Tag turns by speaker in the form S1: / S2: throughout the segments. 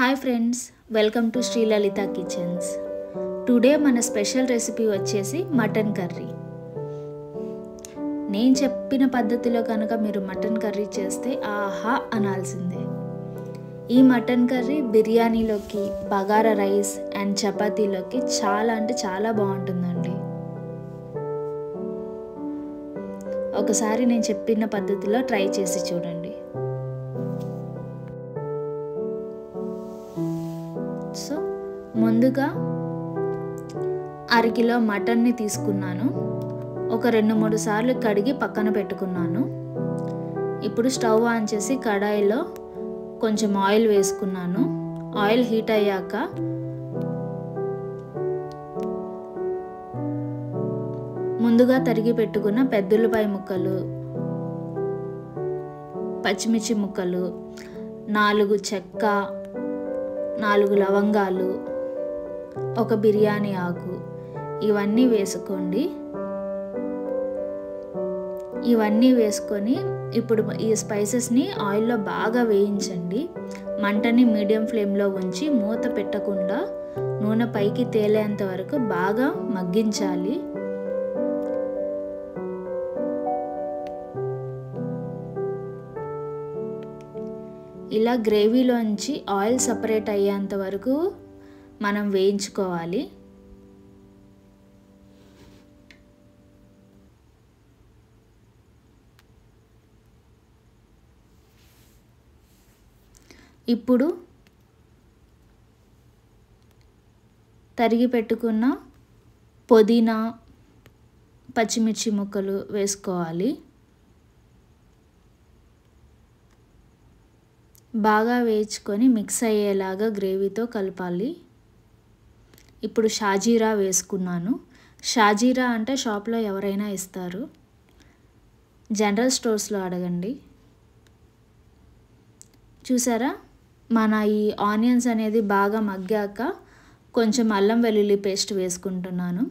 S1: Hi friends, welcome to Sri Lalitha kitchens. Today మన special recipe వచ్చేసి mutton curry. నేను చెప్పిన పద్ధతిలో కనుక మీరు మటన్ కర్రీ చేస్తే ఆహా అనాల్సిందే. ఈ మటన్ కర్రీ బిర్యానీలోకి, బగారా రైస్ అండ్ చపాతీలోకి చాలా అంటే చాలా బాగుంటుందండి. ఒకసారి నేను చెప్పిన పద్ధతిలో ట్రై చేసి చూడండి. సో ముందుగా అరకిలో మటన్ని తీసుకున్నాను. ఒక 2-3 సార్లు కడిగి పక్కన పెట్టుకున్నాను. ఇప్పుడు స్టవ్ ఆన్ చేసి కడాయిలో కొంచెం ఆయిల్ వేసుకున్నాను. ఆయిల్ హీట్ అయ్యాక ముందుగా తరిగి పెట్టుకున్న పెద్దుల్లిపాయ ముక్కలు, పచ్చిమిర్చి ముక్కలు, 4 చెక్క, 4 లవంగాలు, ఒక బిర్యానీ ఆకు ఇవన్నీ వేసుకోండి. ఇవన్నీ వేసుకొని ఇప్పుడు ఈ స్పైసెస్ని ఆయిల్లో బాగా వేయించండి. మంటని మీడియం ఫ్లేమ్లో ఉంచి మూత పెట్టకుండా నూనె పైకి తేలేంత వరకు బాగా మగ్గించాలి. ఇలా గ్రేవీలోంచి ఆయిల్ సపరేట్ అయ్యేంత వరకు మనం వేయించుకోవాలి. ఇప్పుడు తరిగి పెట్టుకున్న పుదీనా, పచ్చిమిర్చి ముక్కలు వేసుకోవాలి. బాగా వేయించుకొని మిక్స్ అయ్యేలాగా గ్రేవీతో కలపాలి. ఇప్పుడు షాజీరా వేసుకున్నాను. షాజీరా అంటే షాప్లో ఎవరైనా ఇస్తారు, జనరల్ స్టోర్స్లో అడగండి. చూసారా, మన ఈ ఆనియన్స్ అనేది బాగా మగ్గాక కొంచెం అల్లం వెల్లుల్లి పేస్ట్ వేసుకుంటున్నాను.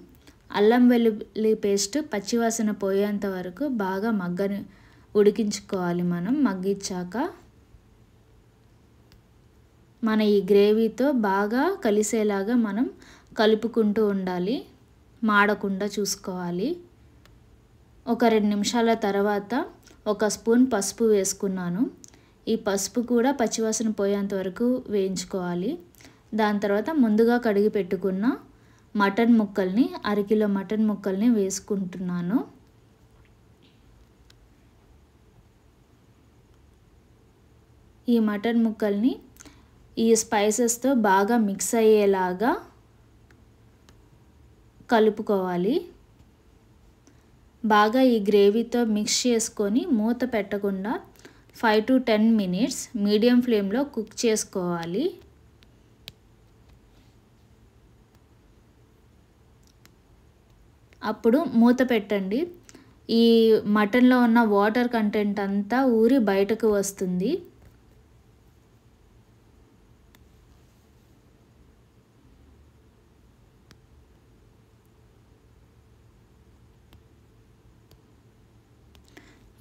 S1: అల్లం వెల్లుల్లి పేస్ట్ పచ్చివాసన పోయేంత వరకు బాగా ఉడికించుకోవాలి. మనం మగ్గించాక మన ఈ గ్రేవీతో బాగా కలిసేలాగా మనం కలుపుకుంటూ ఉండాలి, మాడకుండా చూసుకోవాలి. ఒక 2 నిమిషాల తర్వాత 1 స్పూన్ పసుపు వేసుకున్నాను. ఈ పసుపు కూడా పచ్చివాసన పోయేంత వరకు వేయించుకోవాలి. దాని తర్వాత ముందుగా కడిగి పెట్టుకున్న మటన్ ముక్కల్ని, అరకిలో మటన్ ముక్కల్ని వేసుకుంటున్నాను. ఈ మటన్ ముక్కల్ని ఈ స్పైసెస్తో బాగా మిక్స్ అయ్యేలాగా కలుపుకోవాలి. బాగా ఈ గ్రేవీతో మిక్స్ చేసుకొని మూత పెట్టకుండా 5 to 10 minutes మీడియం ఫ్లేమ్లో కుక్ చేసుకోవాలి. అప్పుడు మూత పెట్టండి. ఈ మటన్లో ఉన్న వాటర్ కంటెంట్ అంతా ఊరి బయటకు వస్తుంది.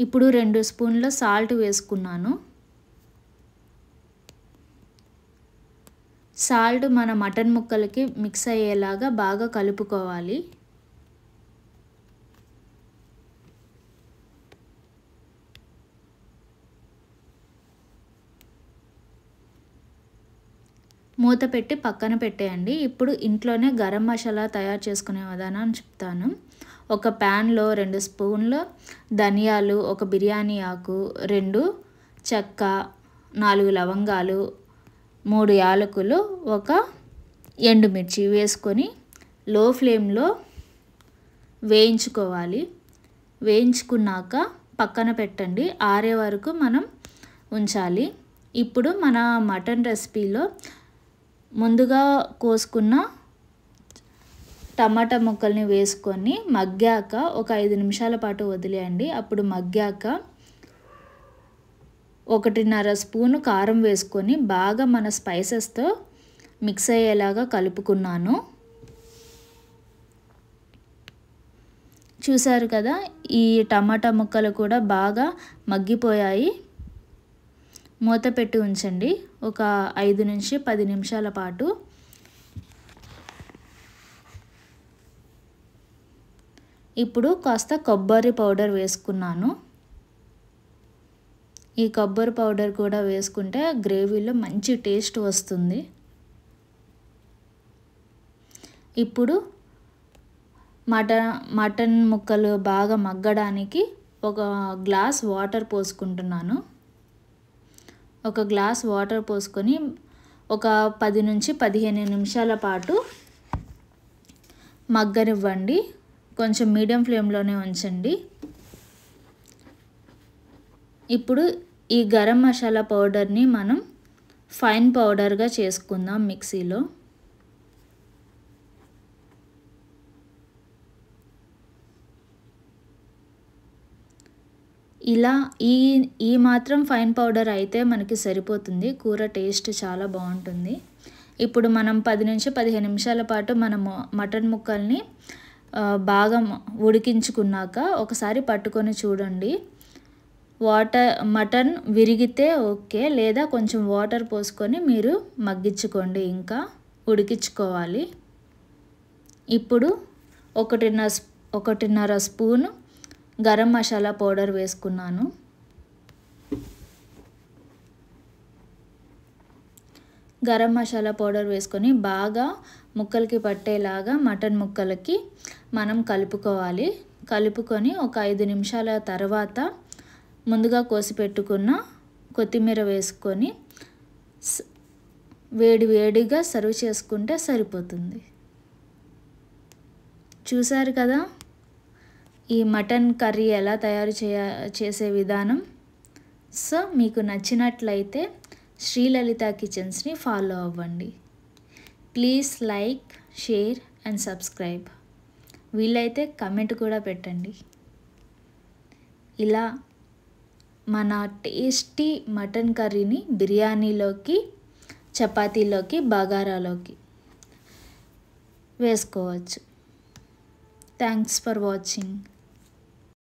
S1: ఇప్పుడు 2 స్పూన్ల సాల్ట్ వేసుకున్నాను. సాల్ట్ మన మటన్ ముక్కలకి మిక్స్ అయ్యేలాగా బాగా కలుపుకోవాలి. మూత పెట్టి పక్కన పెట్టేయండి. ఇప్పుడు ఇంట్లోనే గరం మసాలా తయారు చేసుకునే విధానం చెప్తాను. ఒక ప్యాన్లో 2 స్పూన్ల ధనియాలు, ఒక బిర్యానీ ఆకు, 2 చెక్క, 4 లవంగాలు, 3 యాలకులు, ఒక ఎండుమిర్చి వేసుకొని లో ఫ్లేమ్లో వేయించుకోవాలి. వేయించుకున్నాక పక్కన పెట్టండి. ఆరే వరకు మనం ఉంచాలి. ఇప్పుడు మన మటన్ రెసిపీలో ముందుగా కోసుకున్న టమాటా ముక్కల్ని వేసుకొని మగ్గాక ఒక 5 నిమిషాల పాటు వదిలేయండి. అప్పుడు మగ్గాక 1.5 స్పూను కారం వేసుకొని బాగా మన స్పైసెస్తో మిక్స్ అయ్యేలాగా కలుపుకున్నాను. చూసారు కదా, ఈ టమాటా ముక్కలు కూడా బాగా మగ్గిపోయాయి. మూత పెట్టి ఉంచండి ఒక 5 నుంచి 10 నిమిషాల పాటు. ఇప్పుడు కాస్త కొబ్బరి పౌడర్ వేసుకున్నాను. ఈ కొబ్బరి పౌడర్ కూడా వేసుకుంటే గ్రేవీలో మంచి టేస్ట్ వస్తుంది. ఇప్పుడు మటన్ ముక్కలు బాగా మగ్గడానికి ఒక గ్లాస్ వాటర్ పోసుకుంటున్నాను. ఒక గ్లాస్ వాటర్ పోసుకొని ఒక 10 నుంచి 15 నిమిషాల పాటు మగ్గనివ్వండి. కొంచెం మీడియం ఫ్లేమ్లోనే ఉంచండి. ఇప్పుడు ఈ గరం మసాలా పౌడర్ని మనం ఫైన్ పౌడర్గా చేసుకుందాం మిక్సీలో. ఇలా ఈ మాత్రం ఫైన్ పౌడర్ అయితే మనకి సరిపోతుంది. కూర టేస్ట్ చాలా బాగుంటుంది. ఇప్పుడు మనం 10 నుంచి 15 నిమిషాల పాటు మనము మటన్ ముక్కల్ని బాగా ఉడికించుకున్నాక ఒకసారి పట్టుకొని చూడండి. మటన్ విరిగితే ఓకే, లేదా కొంచెం వాటర్ పోసుకొని మీరు మగ్గించుకోండి, ఇంకా ఉడికించుకోవాలి. ఇప్పుడు 1.5 స్పూన్ గరం మసాలా పౌడర్ వేసుకున్నాను. గరం మసాలా పౌడర్ వేసుకొని బాగా ముక్కలకి పట్టేలాగా మటన్ ముక్కలకి మనం కలుపుకోవాలి. కలుపుకొని ఒక 5 నిమిషాల తర్వాత ముందుగా కోసి పెట్టుకున్న కొత్తిమీర వేసుకొని వేడిగా సర్వ్ చేసుకుంటే సరిపోతుంది. చూసారు కదా ఈ మటన్ కర్రీ ఎలా తయారు చేసే విధానం. సో మీకు నచ్చినట్లయితే శ్రీలలిత కిచెన్స్ని ఫాలో అవ్వండి. Please like, share and subscribe. వీలైతే కమెంట్ కూడా పెట్టండి. ఇలా మన టేస్టీ మటన్ కర్రీని బిర్యానీలోకి, చపాతీలోకి, బగారాలోకి వేసుకోవచ్చు. Thanks for watching.